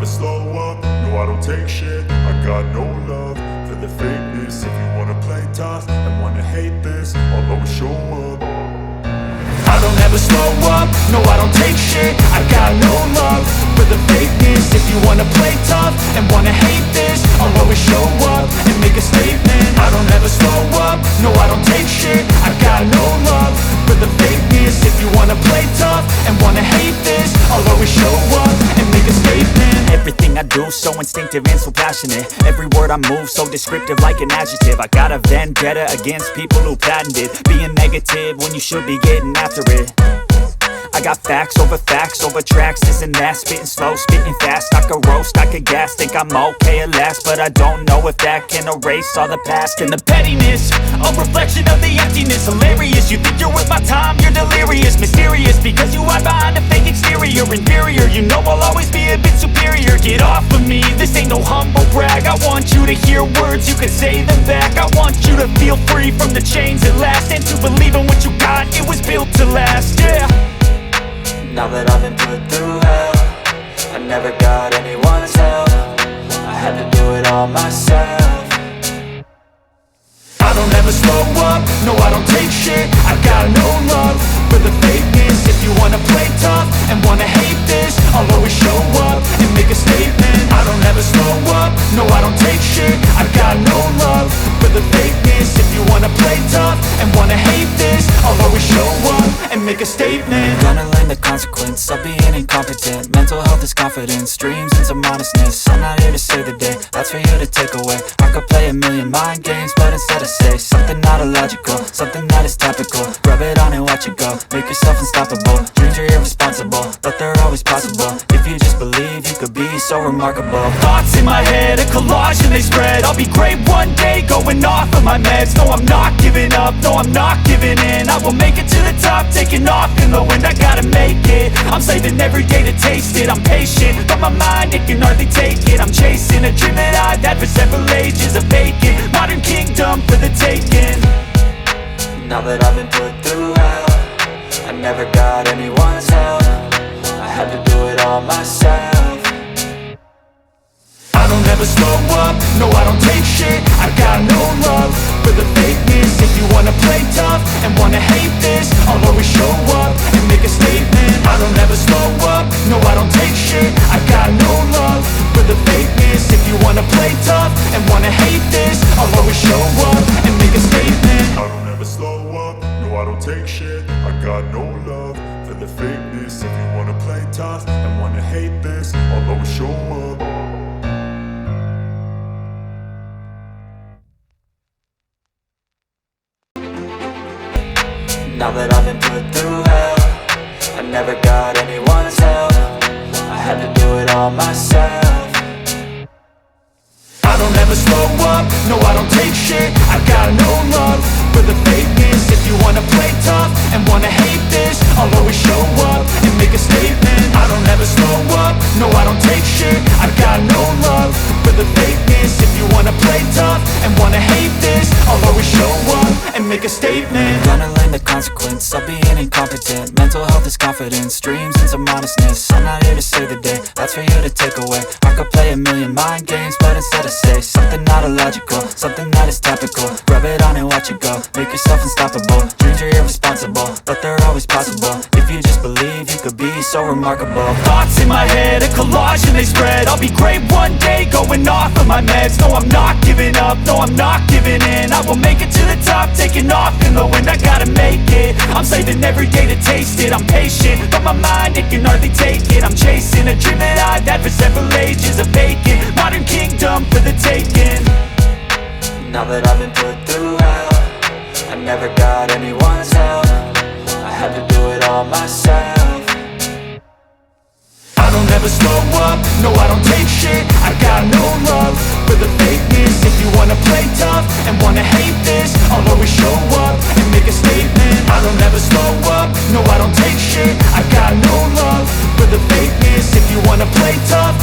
slow up, no I don't take shit. I got no love for the fakeness. If you wanna play tough and wanna hate this, I'll always show up. I don't ever slow up, no I don't take shit. I got no love for the fakeness. If you wanna play tough and wanna hate this, I'll always show up and make a statement. I don't ever slow up, no I don't take shit. I got no love for the fakeness. If you wanna play tough and wanna hate this, I'll always show up and make a statement. Everything I do so instinctive and so passionate. Every word I move so descriptive like an adjective. I got a vendetta against people who patented being negative when you should be getting after it. I got facts over tracks, this and that. Spitting slow, spitting fast, I could roast, I could gas. Think I'm okay at last, but I don't know if that can erase all the past. And the pettiness, a reflection of the emptiness. Hilarious, you think you're worth my time, you're delirious. Mysterious, because you hide behind a fake exterior. Inferior, you know I'll always be a bit superior. Get off of me, this ain't no humble brag. I want you to hear words, you can say them back. I want you to feel free from the chains at last, and to believe in what you got, it was built to last, yeah. Now that I've been put through hell, I never got anyone's help. I had to do it all myself. I don't ever slow up, no I don't take shit. I got no love for the fakeness. If you wanna play tough and wanna hate this, I'll always show up and make a statement. I don't ever slow up, no I don't take shit. I got no love for the fakeness. If you wanna play tough and wanna hate this, I'll always show up and make a statement. Gonna learn the consequence of being incompetent. Mental health is confidence, dreams and some honestness. I'm not here to save the day, that's for you to take away. I could play a million mind games, but instead I say something not illogical, something that is topical. Rub it on and watch it go, make yourself unstoppable. Dreams are irresponsible, but they're always possible. If you just believe, you could be so remarkable. Thoughts in my head, a collage and they spread. I'll be great one day, going off of my meds. No, I'm not giving up, no, I'm not giving in. I will make it to the top, taking off in the wind. I gotta make it, I'm saving every day to taste it. I'm patient, but my mind, it can hardly take it. I'm chasing a dream that I've had for several ages. A vacant, modern kingdom for the taking. Now that I've been put through hell, I never got anyone's help. I had to do it all myself. I don't ever slow up, no I don't take shit. I got no love for the fakeness. If you wanna play tough and wanna hate this, I'll always show up and make a statement. I don't ever slow up, no I don't take shit. I got no love for the fakeness. If you wanna play tough and wanna hate this, I'll always show up and make a statement. I don't ever slow up, no I don't take shit. I got no love for the fakeness. If you wanna play tough and wanna hate this, I'll always show up. Now that I've been put through hell, I never got anyone's help. I had to do it all myself. I don't ever slow up, no I don't take shit. I got no love for the fakeness. If you wanna play tough and wanna hate this, I'll always show up and make a statement. I don't ever slow up, no I don't take shit. I got no love for the fakeness. If you wanna play tough and wanna hate this, I'll always show up and make a statement. Gonna learn the consequence of being incompetent. Mental health is confidence, dreams and some honestness. I'm not here to save the day, that's for you to take away. I could play a million mind games, but instead I say something not illogical, something that is topical. Rub it on and watch it go, make yourself unstoppable. Dreams are irresponsible, but they're always possible. If you just believe, you could be so remarkable. Thoughts in my head, a collage and they spread. I'll be great one day, going off of my meds. No, I'm not giving up, no, I'm not giving in. I will make it to the top, taking off in the wind. I gotta make it, I'm saving every day to taste it. I'm patient, but my mind, it can hardly take it. I'm chasing a dream that I've had for several ages. A vacant, modern kingdom for the taking. Now that I've been put through hell, I never got anyone's help. I had to do it all myself. I don't ever slow up, no I don't take shit. I got no love for the fakeness. If you wanna play tough and wanna hate this, I'll always show up and make a statement. I don't ever slow up, no I don't take shit. I got no love for the fakeness. If you wanna play tough